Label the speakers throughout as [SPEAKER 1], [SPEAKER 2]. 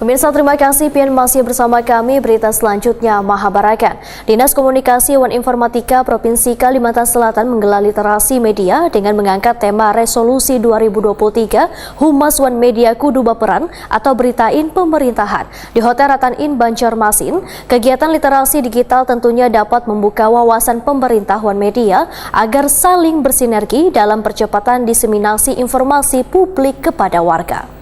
[SPEAKER 1] Pemirsa, terima kasih Pian masih bersama kami. Berita selanjutnya, Mahabarakan. Dinas Komunikasi dan Informatika Provinsi Kalimantan Selatan menggelar literasi media dengan mengangkat tema Resolusi 2023 Humas One Media Kudu Baperan atau Beritain Pemerintahan. Di Hotel Ratan-In Banjarmasin, kegiatan literasi digital tentunya dapat membuka wawasan pemerintah One Media agar saling bersinergi dalam percepatan diseminasi informasi publik kepada warga.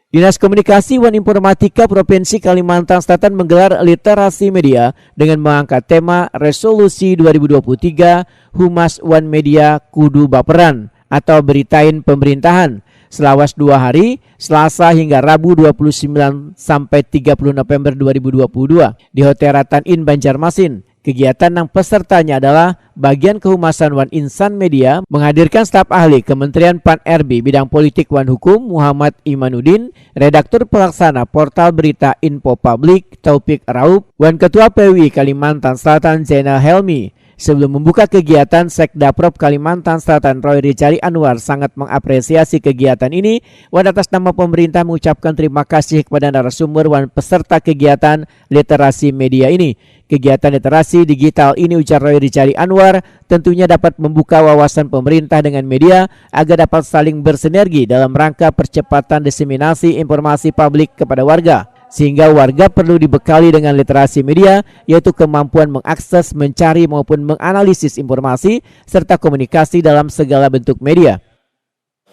[SPEAKER 2] Dinas Komunikasi dan Informatika Provinsi Kalimantan Selatan menggelar literasi media dengan mengangkat tema Resolusi 2023 Humas One Media Kudu Baperan atau Beritain Pemerintahan selawas 2 hari, Selasa hingga Rabu 29 sampai 30 November 2022 di Hotel Ratan-In Banjarmasin. Kegiatan yang pesertanya adalah bagian kehumasan One Insan Media menghadirkan staf ahli Kementerian Pan-RB bidang politik Wan Hukum Muhammad Imanuddin, redaktur pelaksana portal berita Info Publik Taufik Raup, Wan Ketua PWI Kalimantan Selatan Zainal Helmi. Sebelum membuka kegiatan, Sekdaprop Kalimantan Selatan Roy Rijali Anwar sangat mengapresiasi kegiatan ini. Wan atas nama pemerintah mengucapkan terima kasih kepada narasumber Wan peserta kegiatan literasi media ini. Kegiatan literasi digital ini, ujar Roy Rijali Anwar, tentunya dapat membuka wawasan pemerintah dengan media agar dapat saling bersinergi dalam rangka percepatan diseminasi informasi publik kepada warga. Sehingga warga perlu dibekali dengan literasi media, yaitu kemampuan mengakses, mencari maupun menganalisis informasi, serta komunikasi dalam segala bentuk media.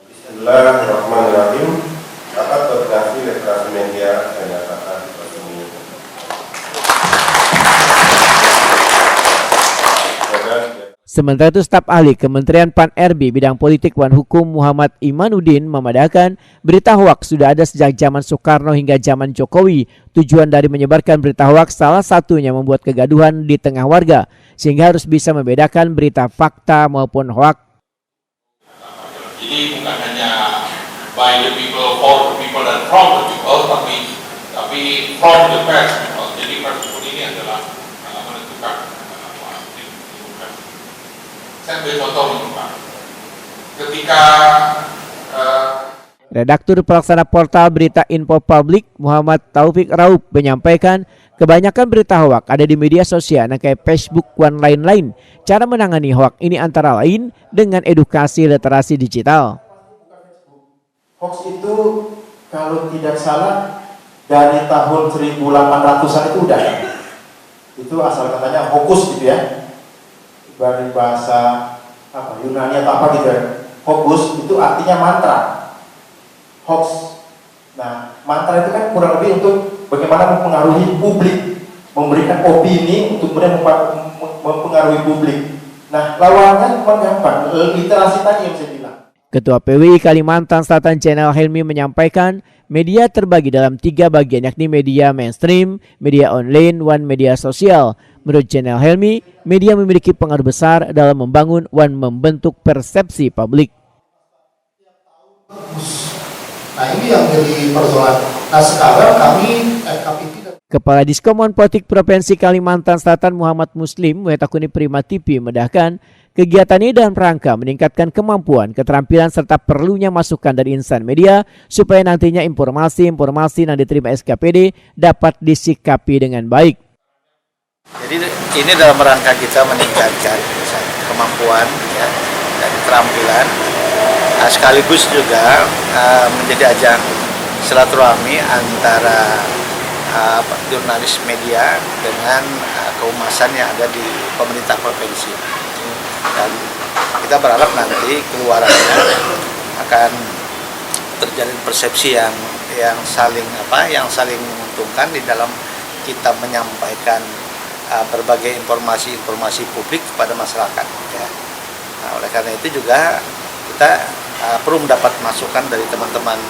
[SPEAKER 3] Bismillahirrahmanirrahim. Rapat koordinasi literasi media saya nyatakan resmi.
[SPEAKER 2] Sementara itu, staf ahli Kementerian Pan-RB bidang politik Wan Hukum Muhammad Imanuddin memandangkan berita hoaks sudah ada sejak zaman Soekarno hingga zaman Jokowi. Tujuan dari menyebarkan berita hoaks salah satunya membuat kegaduhan di tengah warga, sehingga harus bisa membedakan berita fakta maupun hoaks.
[SPEAKER 4] Jadi bukan hanya by the people, for the people, dan from the people, tapi from the press. Jadi pers ini adalah menentukan. Saya ambil contoh ini, Pak. Ketika
[SPEAKER 2] Redaktur pelaksana portal berita Info Publik Muhammad Taufik Raup menyampaikan kebanyakan berita hoaks ada di media sosial kayak Facebook dan lain-lain. Cara menangani hoaks ini antara lain dengan edukasi literasi digital.
[SPEAKER 5] Hoaks itu kalau tidak salah dari tahun 1800-an itu udah ya. Itu asal katanya hokus gitu ya. Dari bahasa Yunani atau apa gitu ya. Hokus itu artinya mantra. Hoax. Nah, mantra itu kan kurang lebih untuk bagaimana mempengaruhi publik, memberikan opini untuk kemudian mempengaruhi publik. Nah, lawannya cuma gampang, literasi tadi yang saya bilang.
[SPEAKER 2] Ketua PWI Kalimantan Selatan Zainal Helmi menyampaikan media terbagi dalam 3 bagian, yakni media mainstream, media online, dan media sosial. Menurut Zainal Helmi, media memiliki pengaruh besar dalam membangun dan membentuk persepsi publik.
[SPEAKER 6] Nah, ini yang jadi persoalan. Nah, sekarang kami
[SPEAKER 2] Kepala Diskomon Politik Provinsi Kalimantan Selatan Muhammad Muslim Wetakuni Prima TV medahkan kegiatan ini dalam rangka meningkatkan kemampuan, keterampilan serta perlunya masukan dari insan media supaya nantinya informasi yang diterima SKPD dapat disikapi dengan baik.
[SPEAKER 7] Jadi ini dalam rangka kita meningkatkan kemampuan ya, dan keterampilan, sekaligus juga menjadi ajang silaturahmi antara jurnalis media dengan kehumasan yang ada di pemerintah provinsi. Dan kita berharap nanti keluarannya akan terjadi persepsi yang saling menguntungkan di dalam kita menyampaikan berbagai informasi publik kepada masyarakat ya. Nah, oleh karena itu juga kita perlu mendapat masukan dari teman-teman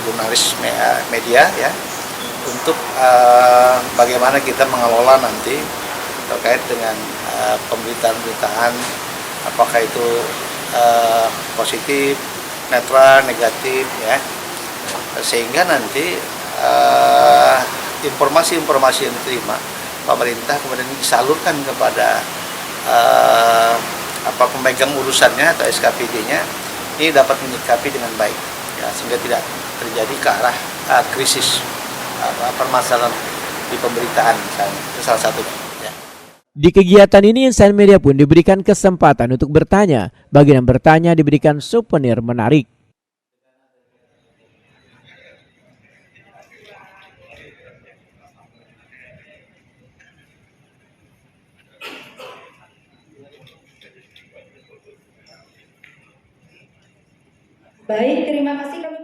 [SPEAKER 7] jurnalis media ya, untuk bagaimana kita mengelola nanti terkait dengan pemberitaan-pemberitaan, apakah itu positif, netral, negatif ya, sehingga nanti informasi-informasi yang diterima pemerintah kemudian disalurkan kepada pemegang urusannya atau SKPD-nya, ini dapat menyikapi dengan baik. ya, sehingga tidak terjadi ke arah krisis permasalahan di pemberitaan misalnya. Itu salah satu. Ya.
[SPEAKER 2] Di kegiatan ini insan media pun diberikan kesempatan untuk bertanya. Bagi yang bertanya diberikan souvenir menarik.
[SPEAKER 8] Baik, terima kasih kami.